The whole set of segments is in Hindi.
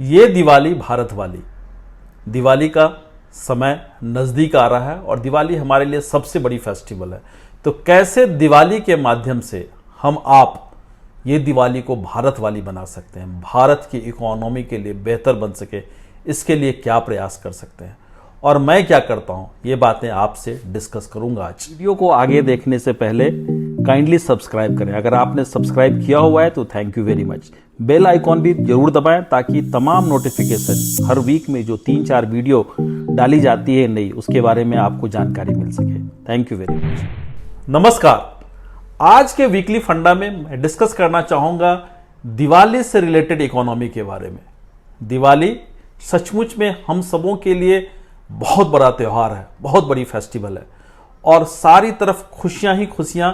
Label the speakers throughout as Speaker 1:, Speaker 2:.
Speaker 1: ये दिवाली भारत वाली, दिवाली का समय नज़दीक आ रहा है और दिवाली हमारे लिए सबसे बड़ी फेस्टिवल है। तो कैसे दिवाली के माध्यम से हम आप ये दिवाली को भारत वाली बना सकते हैं, भारत की इकोनॉमी के लिए बेहतर बन सके, इसके लिए क्या प्रयास कर सकते हैं और मैं क्या करता हूं, ये बातें आपसे डिस्कस करूंगा आज। वीडियो को आगे देखने से पहले काइंडली सब्सक्राइब करें। अगर आपने सब्सक्राइब किया हुआ है तो thank you very much. Bell icon भी जरूर दबाएं ताकि तमाम नोटिफिकेशन हर वीक में जो 3-4 वीडियो डाली जाती है नई, उसके बारे में आपको जानकारी मिल सके। Thank you very much. नमस्कार। आज के वीकली फंडा में मैं डिस्कस करना चाहूंगा दिवाली से रिलेटेड इकोनॉमी के बारे में। दिवाली सचमुच में हम सबों के लिए बहुत बड़ा त्यौहार है, बहुत बड़ी फेस्टिवल है और सारी तरफ खुशियां ही खुशियां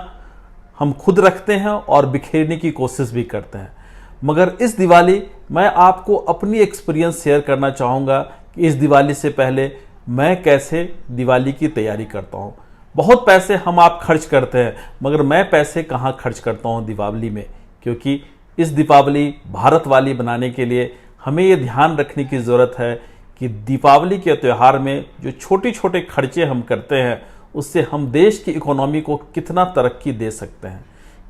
Speaker 1: हम खुद रखते हैं और बिखेरने की कोशिश भी करते हैं। मगर इस दिवाली मैं आपको अपनी एक्सपीरियंस शेयर करना चाहूँगा कि इस दिवाली से पहले मैं कैसे दिवाली की तैयारी करता हूँ। बहुत पैसे हम आप खर्च करते हैं, मगर मैं पैसे कहाँ खर्च करता हूँ दीपावली में, क्योंकि इस दीपावली भारत वाली बनाने के लिए हमें ये ध्यान रखने की ज़रूरत है कि दीपावली के त्यौहार में जो छोटे छोटे खर्चे हम करते हैं उससे हम देश की इकोनॉमी को कितना तरक्की दे सकते हैं,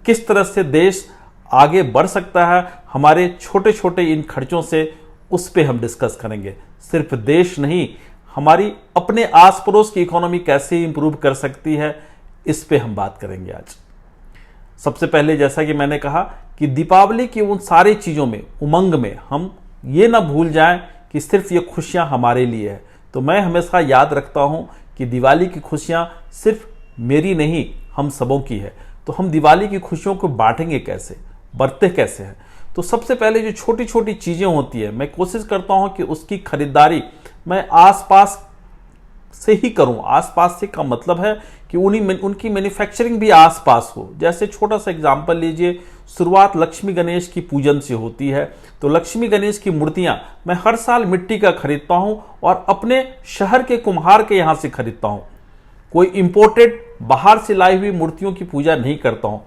Speaker 1: किस तरह से देश आगे बढ़ सकता है हमारे छोटे छोटे इन खर्चों से, उस पे हम डिस्कस करेंगे। सिर्फ देश नहीं, हमारी अपने आस पड़ोस की इकोनॉमी कैसे इंप्रूव कर सकती है, इस पे हम बात करेंगे आज। सबसे पहले जैसा कि मैंने कहा कि दीपावली की उन सारी चीज़ों में, उमंग में हम ये ना भूल जाएं कि सिर्फ ये खुशियां हमारे लिए है। तो मैं हमेशा याद रखता हूं कि दिवाली की खुशियां सिर्फ मेरी नहीं, हम सबों की है। तो हम दिवाली की खुशियों को बांटेंगे कैसे, बरते कैसे हैं। तो सबसे पहले जो छोटी छोटी चीज़ें होती है, मैं कोशिश करता हूं कि उसकी खरीदारी मैं आसपास से ही करूं। आसपास से का मतलब है कि उनकी मैन्युफैक्चरिंग भी आसपास हो। जैसे छोटा सा एग्जांपल लीजिए, शुरुआत लक्ष्मी गणेश की पूजन से होती है। तो लक्ष्मी गणेश की मूर्तियां मैं हर साल मिट्टी का खरीदता हूं और अपने शहर के कुम्हार के यहां से खरीदता हूं। कोई इंपोर्टेड बाहर से लाई हुई मूर्तियों की पूजा नहीं करता हूं,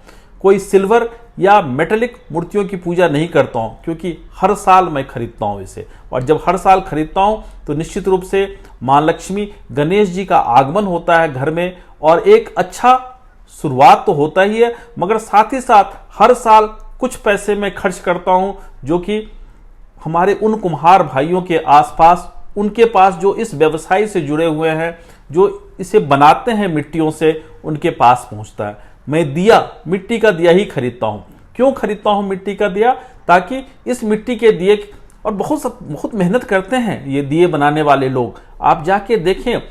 Speaker 1: कोई सिल्वर या मेटेलिक मूर्तियों की पूजा नहीं करता हूं, क्योंकि हर साल मैं खरीदता हूं इसे। और जब हर साल खरीदता हूं तो निश्चित रूप से मां लक्ष्मी गणेश जी का आगमन होता है घर में और एक अच्छा शुरुआत तो होता ही है, मगर साथ ही साथ हर साल कुछ पैसे मैं खर्च करता हूं जो कि हमारे उन कुम्हार भाइयों के आसपास, उनके पास जो इस व्यवसाय से जुड़े हुए हैं, जो इसे बनाते हैं मिट्टियों से, उनके पास पहुंचता है। मैं दिया, मिट्टी का दिया ही खरीदता हूं। क्यों खरीदता हूं मिट्टी का दिया? ताकि इस मिट्टी के दिए, और बहुत मेहनत करते हैं ये दिए बनाने वाले लोग। आप जाके देखें,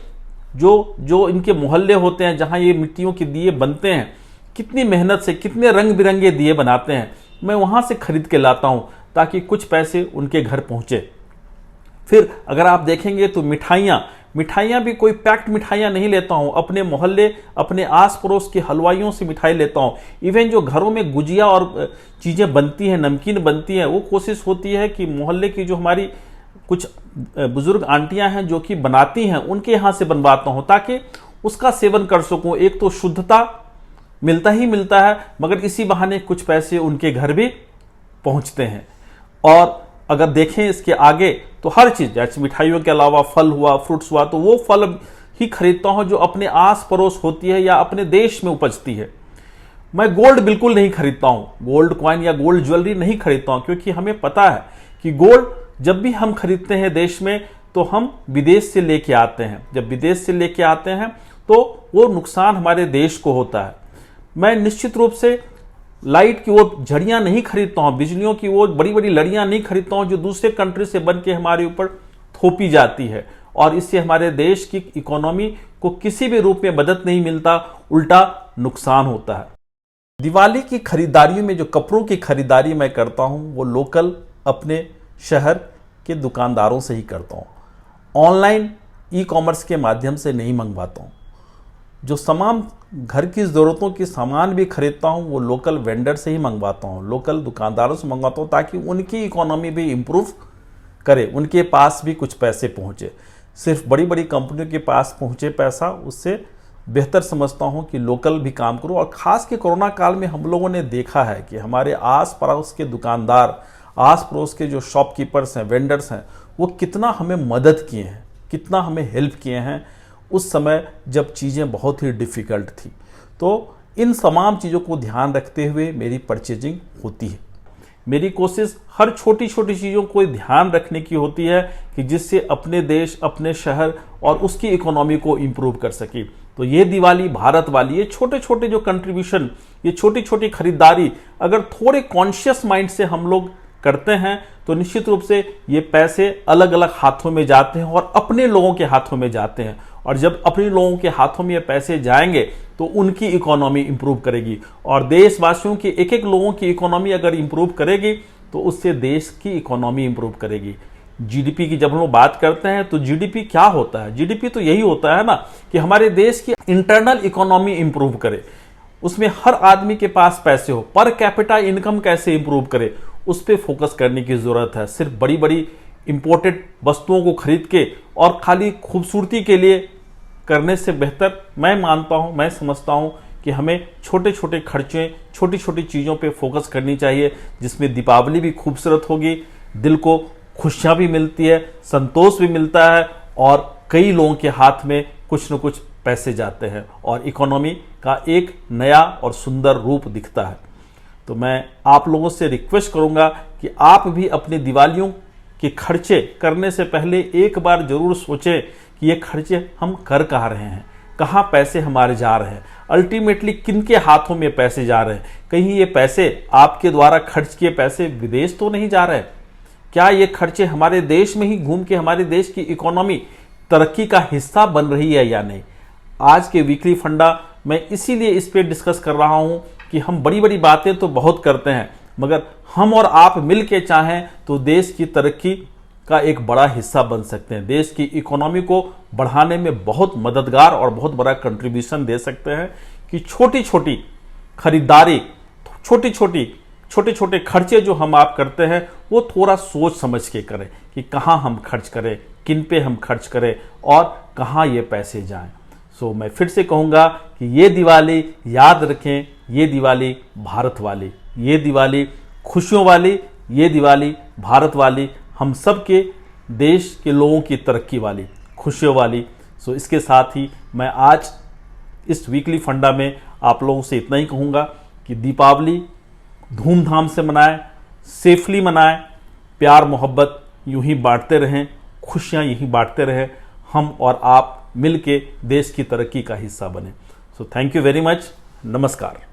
Speaker 1: जो इनके मोहल्ले होते हैं जहां ये मिट्टियों के दिए बनते हैं, कितनी मेहनत से कितने रंग बिरंगे दिए बनाते हैं। मैं वहां से खरीद के लाता हूं ताकि कुछ पैसे उनके घर पहुंचे। फिर अगर आप देखेंगे तो मिठाइयाँ भी कोई पैक्ड मिठाइयाँ नहीं लेता हूँ, अपने मोहल्ले, अपने आस पड़ोस के हलवाइयों से मिठाई लेता हूँ। इवन जो घरों में गुजिया और चीज़ें बनती हैं, नमकीन बनती हैं, वो कोशिश होती है कि मोहल्ले की जो हमारी कुछ बुजुर्ग आंटियां हैं जो कि बनाती हैं, उनके यहाँ से बनवाता हूँ ताकि उसका सेवन कर सकूँ। एक तो शुद्धता मिलता ही मिलता है, मगर इसी बहाने कुछ पैसे उनके घर भी पहुँचते हैं। और अगर देखें इसके आगे तो हर चीज़, जैसे मिठाइयों के अलावा फल हुआ, फ्रूट्स हुआ, तो वो फल ही खरीदता हूँ जो अपने आस पड़ोस होती है या अपने देश में उपजती है। मैं गोल्ड बिल्कुल नहीं खरीदता हूँ, गोल्ड कॉइन या गोल्ड ज्वेलरी नहीं खरीदता हूँ, क्योंकि हमें पता है कि गोल्ड जब भी हम खरीदते हैं देश में तो हम विदेश से लेके आते हैं। जब विदेश से लेके आते हैं तो वो नुकसान हमारे देश को होता है। मैं निश्चित रूप से लाइट की वो झड़ियाँ नहीं खरीदता हूँ, बिजलियों की वो बड़ी बड़ी लड़ियाँ नहीं खरीदता हूँ जो दूसरे कंट्री से बन के हमारे ऊपर थोपी जाती है, और इससे हमारे देश की इकोनॉमी को किसी भी रूप में मदद नहीं मिलता, उल्टा नुकसान होता है। दिवाली की खरीदारी में जो कपड़ों की खरीदारी मैं करता हूँ वो लोकल अपने शहर के दुकानदारों से ही करता हूँ। ऑनलाइन ई-कॉमर्स के माध्यम से नहीं मंगवाता हूँ। जो तमाम घर की ज़रूरतों की सामान भी खरीदता हूँ वो लोकल वेंडर से ही मंगवाता हूँ, लोकल दुकानदारों से मंगवाता हूँ ताकि उनकी इकोनॉमी भी इम्प्रूव करे, उनके पास भी कुछ पैसे पहुँचे। सिर्फ बड़ी बड़ी कंपनियों के पास पहुँचे पैसा, उससे बेहतर समझता हूँ कि लोकल भी काम करो। और ख़ास के कोरोना काल में हम लोगों ने देखा है कि हमारे आस पड़ोस के दुकानदार आस पड़ोस के जो शॉपकीपर्स हैं, वेंडर्स हैं, वो कितना हमें मदद किए हैं, कितना हमें हेल्प किए हैं उस समय जब चीज़ें बहुत ही डिफ़िकल्ट थी। तो इन तमाम चीज़ों को ध्यान रखते हुए मेरी परचेजिंग होती है। मेरी कोशिश हर छोटी छोटी चीज़ों को ध्यान रखने की होती है कि जिससे अपने देश, अपने शहर और उसकी इकोनॉमी को इम्प्रूव कर सके। तो ये दिवाली भारत वाली, ये छोटे छोटे जो कंट्रीब्यूशन, ये छोटी छोटी खरीदारी अगर थोड़े कॉन्शियस माइंड से हम लोग करते हैं तो निश्चित रूप से ये पैसे अलग अलग हाथों में जाते हैं और अपने लोगों के हाथों में जाते हैं। और जब अपने लोगों के हाथों में ये पैसे जाएंगे तो उनकी इकोनॉमी इंप्रूव करेगी, और देशवासियों की एक एक लोगों की इकोनॉमी अगर इंप्रूव करेगी तो उससे देश की इकोनॉमी इंप्रूव करेगी। जीडीपी की जब हम लोग बात करते हैं तो जीडीपी क्या होता है? जीडीपी तो यही होता है ना कि हमारे देश की इंटरनल इकोनॉमी इंप्रूव करे, उसमें हर आदमी के पास पैसे हो, पर कैपिटा इनकम कैसे इंप्रूव करे, उस पर फोकस करने की जरूरत है। सिर्फ बड़ी बड़ी इंपोर्टेड वस्तुओं को खरीद के और खाली खूबसूरती के लिए करने से बेहतर मैं मानता हूं, मैं समझता हूं कि हमें छोटे छोटे खर्चे, छोटी छोटी चीज़ों पे फोकस करनी चाहिए, जिसमें दीपावली भी खूबसूरत होगी, दिल को खुशियां भी मिलती है, संतोष भी मिलता है और कई लोगों के हाथ में कुछ न कुछ पैसे जाते हैं और इकोनॉमी का एक नया और सुंदर रूप दिखता है। तो मैं आप लोगों से रिक्वेस्ट करूंगा कि आप भी अपनी दिवालियों के खर्चे करने से पहले एक बार जरूर सोचें कि ये खर्चे हम कर कहाँ रहे हैं, कहाँ पैसे हमारे जा रहे हैं, अल्टीमेटली किनके हाथों में पैसे जा रहे हैं। कहीं ये पैसे आपके द्वारा खर्च किए पैसे विदेश तो नहीं जा रहे? क्या ये खर्चे हमारे देश में ही घूम के हमारे देश की इकोनॉमी तरक्की का हिस्सा बन रही है या नहीं? आज के वीकली फंडा मैं इसीलिए इस पे डिस्कस कर रहा हूं कि हम बड़ी बड़ी बातें तो बहुत करते हैं, मगर हम और आप मिल के चाहें तो देश की तरक्की का एक बड़ा हिस्सा बन सकते हैं, देश की इकोनॉमी को बढ़ाने में बहुत मददगार और बहुत बड़ा कंट्रीब्यूशन दे सकते हैं। कि छोटी छोटी खरीदारी, छोटे छोटे खर्चे जो हम आप करते हैं वो थोड़ा सोच समझ के करें कि कहाँ हम खर्च करें, किन पे हम खर्च करें और कहाँ ये पैसे जाएं। सो मैं फिर से कहूँगा कि ये दिवाली याद रखें, ये दिवाली भारत वाली, ये दिवाली खुशियों वाली, ये दिवाली भारत वाली, हम सब के देश के लोगों की तरक्की वाली, खुशियों वाली। सो इसके साथ ही मैं आज इस वीकली फंडा में आप लोगों से इतना ही कहूँगा कि दीपावली धूमधाम से मनाएं, सेफली मनाएं, प्यार मोहब्बत यूं ही बांटते रहें, खुशियाँ यहीं बांटते रहें, हम और आप मिल के देश की तरक्की का हिस्सा बने। So thank you very much, नमस्कार।